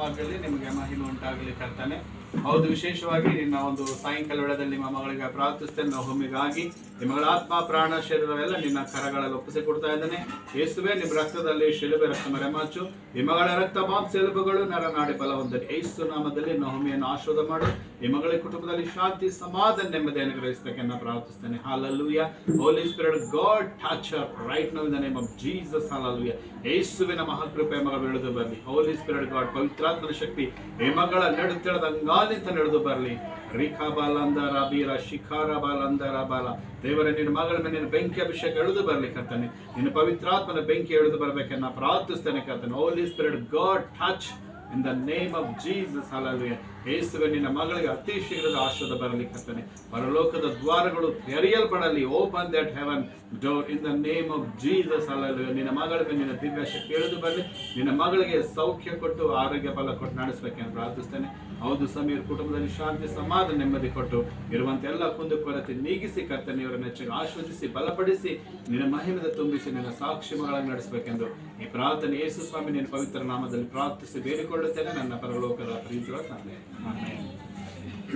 ಆಗಲಿ ನಿಮಗೆ ಮಹಿಮೆ ಉಂಟಾಗಲಿ ಕರ್ತಾನೆ. ಹೌದು, ವಿಶೇಷವಾಗಿ ನಿನ್ನ ಒಂದು ಸಾಯಂಕಾಲ ವೇಳೆಯಲ್ಲಿ ನಿಮ್ಮ ಮಗಳಿಗೆ ಪ್ರಾರ್ಥಿಸ್ತೇನೆ. ನಹೋಮಿಗಾಗಿ ನಿಮ್ಮಗಳ ಆತ್ಮ ಪ್ರಾಣ ಶರೀರವೆಲ್ಲ ನಿನ್ನ ಕರಗಳಲ್ಲಿ ಒಪ್ಪಿಸಿ ಕೊಡ್ತಾ ಇದ್ದಾನೆ. ಯೇಸುವೆ, ನಿಮ್ಮ ರಕ್ತದಲ್ಲಿ ಶಿಲುಬೆ ರಕ್ತ ಮರೆಮಾಚು. ನಿಮ್ಮಗಳ ರಕ್ತ ಮಾಂಸ ಎಲುಬುಗಳು ನರನಾಡಿ ಬಲವಂತನೆ. ಯೇಸು ನಾಮದಲ್ಲಿ ನಹೋಮಿಯನ್ನು ಆಶೀರ್ವಾದ ಮಾಡು. ನಿಮ್ಮಗಳ ಕುಟುಂಬದಲ್ಲಿ ಶಾಂತಿ ಸಮಾಧಾನ ನೆಮ್ಮದಿಯನ್ನು ಗ್ರಹಿಸಬೇಕೆಂದು ಪ್ರಾರ್ಥಿಸ್ತೇನೆ. Hallelujah. Holy spirit God touch her right now in the name of Jesus. Hallelujah. ಯೇಸುವಿನ ಮಹಾಕೃಪೆ ಮಗಳ ಬೆಳೆದು ಬರಲಿ. ಹೋಲಿ ಸ್ಪಿರಿಟ್ ಗಾಡ್ ಪವಿತ್ರಾತ್ಮನ ಶಕ್ತಿ ಈ ಮಗಳ ನಡುತ್ತಿಳದ ಅಂಗಾಲಿಂದ ನಡೆದು ಬರಲಿ. ರಿಖಾಬಾಲಂದರ ಬೀರ ಶಿಖಾರ ಬಾಲಂದರ ಬಾಲ. ದೇವರೇ, ನಿನ್ನ ಮಗಳ ಮೇಲೆ ನಿನ್ನ ಬೆಂಕಿ ಅಭಿಷೇಕ ಎಳೆದು ಬರಲಿ ಕರ್ತನೆ. ನಿನ್ನ ಪವಿತ್ರಾತ್ಮನ ಬೆಂಕಿ ಎಳೆದು ಬರಬೇಕೆನ್ನ ಪ್ರಾರ್ಥಿಸ್ತೇನೆ ಕರ್ತನೆ. Holy spirit God touch in the name of Jesus. Hallelujah. ಯೇಸುವೆ, ನಿನ್ನ ಮಗಳಿಗೆ ಅತಿ ಶೀಘ್ರದ ಆಶೀರ್ವಾದ ಬರಲಿ ಕರ್ತನೆ. ಪರಲೋಕದ ದ್ವಾರಗಳು ತೆರೆಯಲ್ಪಡಲಿ. Open that heaven door in the name of Jesus. Hallelujah. ನಿನ್ನ ಮಗಳಿಗೆ ನಿನ್ನ ದಿವ್ಯ ಶಕ್ತಿ ಎಳೆದು ಬರಲಿ. ನಿನ್ನ ಮಗಳಿಗೆ ಸೌಖ್ಯ ಕೊಟ್ಟು ಆರೋಗ್ಯ ಬಲ ಕೊಟ್ಟು ನಡೆಸಬೇಕೆಂದು ಪ್ರಾರ್ಥಿಸ್ತೇನೆ. ಹೌದು, ಸಮೀರ್ ಕುಟುಂಬದಲ್ಲಿ ಶಾಂತಿ ಸಮಾಧಾನ ನೆಮ್ಮದಿ ಕೊಟ್ಟು ಇರುವಂತ ಎಲ್ಲ ಕುಂದುಕೊರತೆ ನೀಗಿಸಿ ಕರ್ತನೆ ಇವರನ್ನು ಹೆಚ್ಚಾಗಿ ಆಶೀರ್ವದಿಸಿ ಬಲಪಡಿಸಿ ನಿನ್ನ ಮಹಿಮೆಯಿಂದ ತುಂಬಿಸಿ ನಿನ್ನ ಸಾಕ್ಷಿ ಮಗಳನ್ನು ನಡೆಸಬೇಕೆಂದು ಈ ಪ್ರಾರ್ಥನೆ ಯೇಸು ಸ್ವಾಮಿ ನಿನ್ನ ಪವಿತ್ರ ನಾಮದಲ್ಲಿ ಪ್ರಾರ್ಥಿಸಿ ಬೇಡಿಕೊಳ್ಳುತ್ತೇನೆ. ನನ್ನ ಪರಲೋಕದ ಪ್ರೀತಿಯ ತಂದೆ. ಆಮೆನ್.